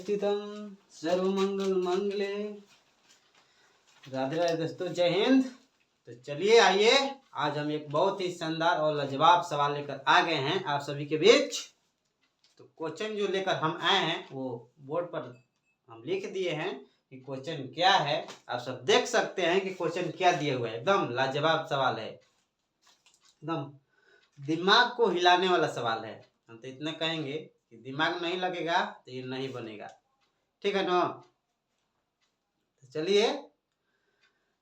स्थितम सर्वमंगल मंगले। राधे राधे दोस्तों, जय हिंद। तो चलिए आइए, आज हम एक बहुत ही शानदार और लाजवाब सवाल लेकर आ गए हैं आप सभी के बीच। तो क्वेश्चन जो लेकर हम आए हैं वो बोर्ड पर हम लिख दिए हैं कि क्वेश्चन क्या है। आप सब देख सकते हैं कि क्वेश्चन क्या दिया हुआ है। एकदम लाजवाब सवाल है, एकदम दिमाग को हिलाने वाला सवाल है। हम तो इतना कहेंगे कि दिमाग नहीं लगेगा तो ये नहीं बनेगा, ठीक है ना। तो चलिए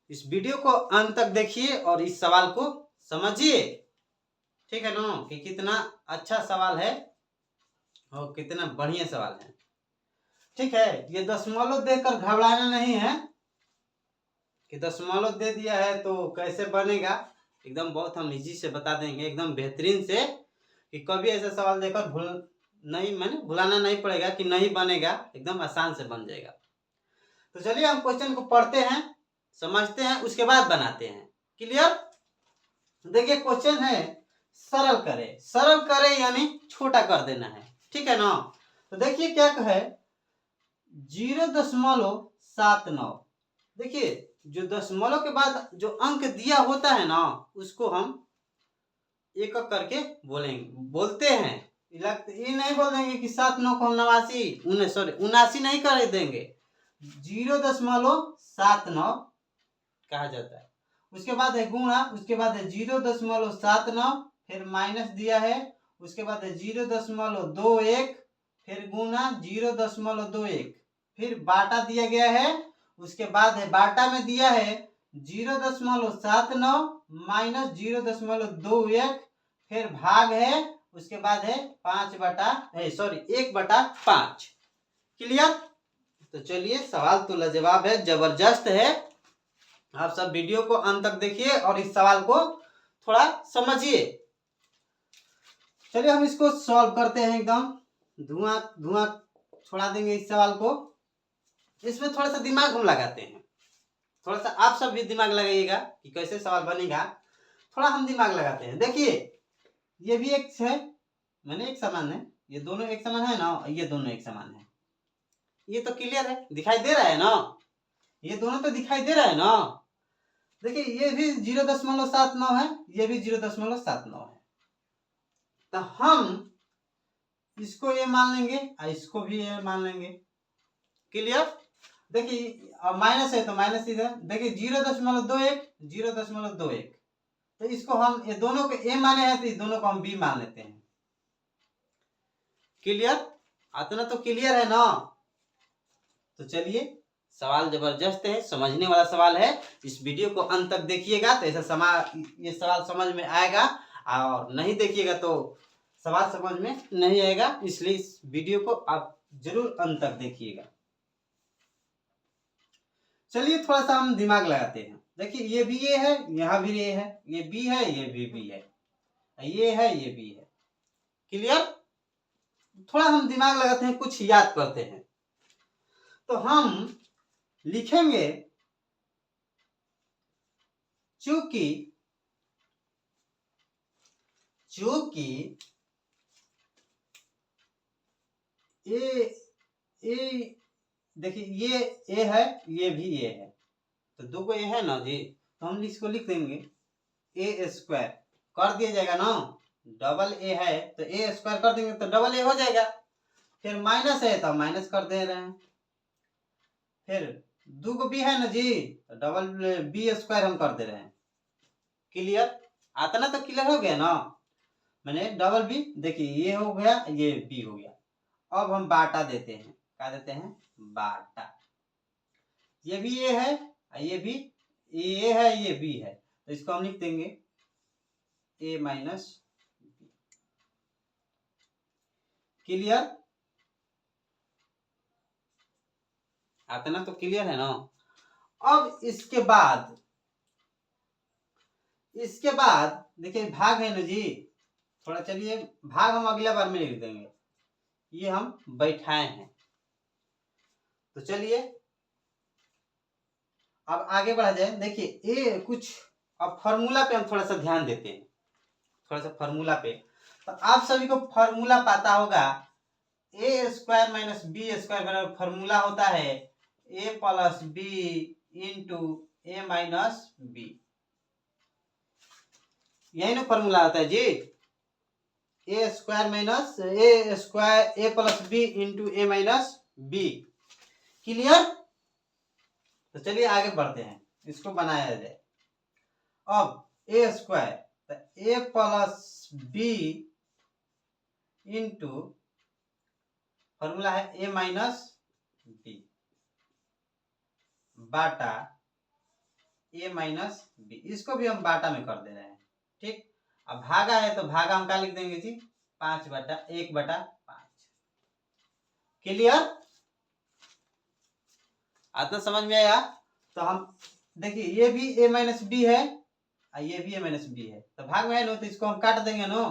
इस वीडियो को अंत तक देखिए और इस सवाल को समझिए, ठीक है ना, कि कितना अच्छा सवाल है और कितना बढ़िया सवाल है। ठीक है, ये दशमलव देकर घबराना नहीं है कि दशमलव दे दिया है तो कैसे बनेगा। एकदम बहुत हम इजी से बता देंगे, एकदम बेहतरीन से, कि कभी ऐसा सवाल देकर भुलाना नहीं पड़ेगा कि नहीं बनेगा, एकदम आसान से बन जाएगा। तो चलिए हम क्वेश्चन को पढ़ते हैं, समझते हैं, उसके बाद बनाते हैं। क्लियर? देखिए क्वेश्चन है सरल करे यानी छोटा कर देना है, ठीक है ना। तो देखिए क्या है, 0.79। देखिए जो दशमलव के बाद जो अंक दिया होता है ना उसको हम एक एक करके बोलते हैं। ये नहीं बोल देंगे कि 7 9 को हम 79 नहीं कर देंगे, 0.79 कहा जाता है। उसके बाद है गुणा, उसके बाद है 0.79, फिर माइनस दिया है, उसके बाद है 0.21, फिर गुणा 0.21, फिर बाटा दिया गया है। उसके बाद है बाटा में दिया है 0.79 माइनस 0.21, फिर भाग है, उसके बाद है 1/5। क्लियर? तो चलिए सवाल तो लाजवाब है, जबरदस्त है। आप सब वीडियो को अंत तक देखिए और इस सवाल को थोड़ा समझिए। चलिए हम इसको सॉल्व करते हैं। एकदम धुआं छोड़ा देंगे इस सवाल को। इसमें थोड़ा सा दिमाग हम लगाते हैं, थोड़ा सा आप सब भी दिमाग लगाइएगा कि कैसे सवाल बनेगा। थोड़ा हम दिमाग लगाते हैं। देखिए ये भी एक है, मैंने एक समान है, ये दोनों एक समान है ना, ये दोनों एक समान है। ये तो क्लियर है, दिखाई दे रहा है ना, ये दोनों तो दिखाई दे रहा है ना। देखिए ये भी 0.79 है, ये भी 0.79 है। तो हम इसको ये मान लेंगे और इसको भी ये मान लेंगे। क्लियर? देखिए अब माइनस है तो माइनस इधर, देखिए 0.21, तो इसको हम ये दोनों को ए माने हैं तो इस दोनों को हम बी मान लेते हैं। क्लियर? इतना तो क्लियर है ना। तो चलिए सवाल जबरदस्त है, समझने वाला सवाल है। इस वीडियो को अंत तक देखिएगा तो ये सवाल समझ में आएगा, और नहीं देखिएगा तो सवाल समझ में नहीं आएगा। इसलिए इस वीडियो को आप जरूर अंत तक देखिएगा। चलिए थोड़ा सा हम दिमाग लगाते हैं। देखिए ये भी ये है, यहाँ भी ये है, ये बी है, ये भी है, ये है, ये भी है। क्लियर? थोड़ा हम दिमाग लगाते हैं, कुछ याद करते हैं। तो हम लिखेंगे चूंकि ए देखिए ये ए है, ये भी ए है, तो दो को ए है ना जी, तो हम इसको लिख देंगे ए स्क्वायर कर दिया जाएगा ना। डबल ए है तो ए स्क्वायर कर देंगे तो डबल ए हो जाएगा। फिर माइनस है तो माइनस कर दे रहे हैं। फिर दो को बी है ना जी, तो डबल बी स्क्वायर हम कर दे रहे हैं। क्लियर? आता ना, तो क्लियर हो गया ना। मैंने डबल बी, देखिए ये हो गया, ये बी हो गया। अब हम बाटा देते हैं, क्या देते हैं? बाटा। ये भी ये है, ये भी ये है, ये बी है, तो इसको हम लिख देंगे ए माइनस बी। क्लियर? आता ना, तो क्लियर है ना। अब इसके बाद देखिए भाग है ना जी, थोड़ा चलिए भाग हम अगला बार में लिख देंगे, ये हम बैठाए हैं। तो चलिए अब आगे बढ़ा जाए। देखिए ए कुछ, अब फॉर्मूला पे हम थोड़ा सा ध्यान देते हैं, थोड़ा सा फॉर्मूला पे। तो आप सभी को फॉर्मूला पता होगा ए स्क्वायर माइनस बी स्क्वायर बराबर फॉर्मूला होता है ए प्लस बी इंटू ए माइनस बी। यही ना फॉर्मूला आता है जी, ए स्क्वायर माइनस ए स्क्वायर ए प्लस बी इंटू ए माइनस बी। क्लियर? तो चलिए आगे बढ़ते हैं, इसको बनाया जाए। अब ए स्क्वायर तो ए प्लस बी इंटू फॉर्मूला है ए माइनस बी बाटा ए माइनस बी। इसको भी हम बाटा में कर दे रहे हैं। ठीक, अब भागा है तो भागा हम क्या लिख देंगे जी, 5/1/5। क्लियर? आता समझ में आया? तो हम देखिए ये भी ए माइनस बी है और ये भी ए माइनस बी है, तो भाग में है नो, तो इसको हम काट देंगे नो,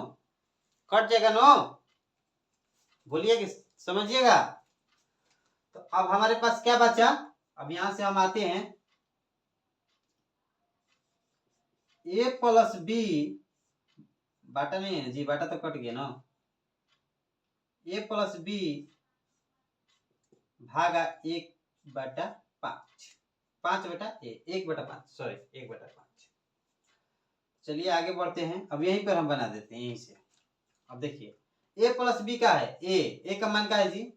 कट जाएगा नो। बोलिए कि समझिएगा। तो अब हमारे पास क्या बचा, अब यहां से हम आते हैं ए प्लस बी बाटा नहीं है जी, बाटा तो कट गया ना, ए प्लस बी भागा 1/5, 1/5 सॉरी 1/5। चलिए आगे बढ़ते हैं, अब यहीं पर हम बना देते हैं यहीं से। अब देखिए ए प्लस बी का है, ए का मान का है जी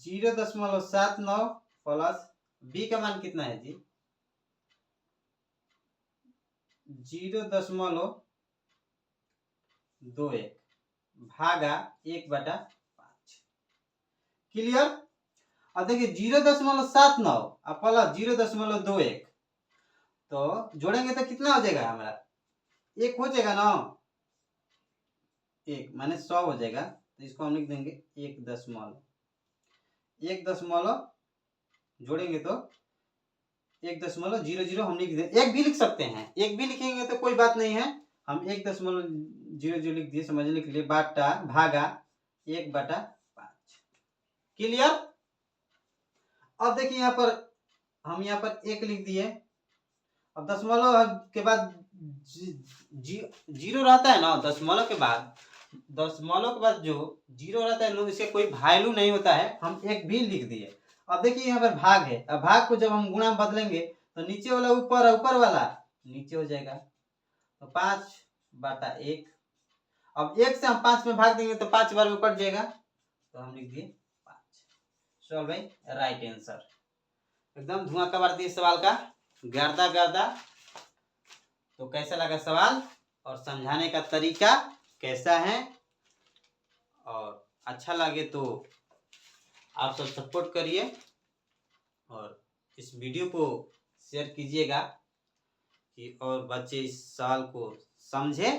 0.79 प्लस बी का मान कितना है जी 0.21 भागा 1/5। क्लियर? अब देखिए 0.79 और प्लस 0.21 तो जोड़ेंगे तो कितना हो जाएगा हमारा, 1 हो जाएगा ना, 1 माने 100 हो जाएगा। तो इसको हम लिख देंगे 1 जोड़ेंगे तो 1.00 हम लिख दें, 1 भी लिख सकते हैं, 1 भी लिखेंगे तो कोई बात नहीं है, हम 1.00 लिख दिए समझने के लिए, बाटा भागा 1/5। क्लियर? अब देखिए यहाँ पर हम यहाँ पर 1 लिख दिए, अब दशमलव के बाद जीरो रहता है ना, दशमलव के बाद जो जीरो रहता है इसके कोई वैल्यू नहीं होता है, हम 1 भी लिख दिए। अब देखिए यहाँ पर भाग है, अब भाग को जब हम गुणा में बदलेंगे तो नीचे वाला ऊपर और ऊपर वाला नीचे हो जाएगा, तो 5/1। अब 1 से हम 5 में भाग देंगे तो 5 बार में कट जाएगा, तो हम लिख दिए 5। सॉल्व भाई, राइट आंसर। एकदम धुआं कबाड़ दिए सवाल का, गर्दा गर्दा। तो कैसा लगा सवाल और समझाने का तरीका कैसा है, और अच्छा लगे तो आप सब सपोर्ट करिए और इस वीडियो को शेयर कीजिएगा कि और बच्चे इस सवाल को समझे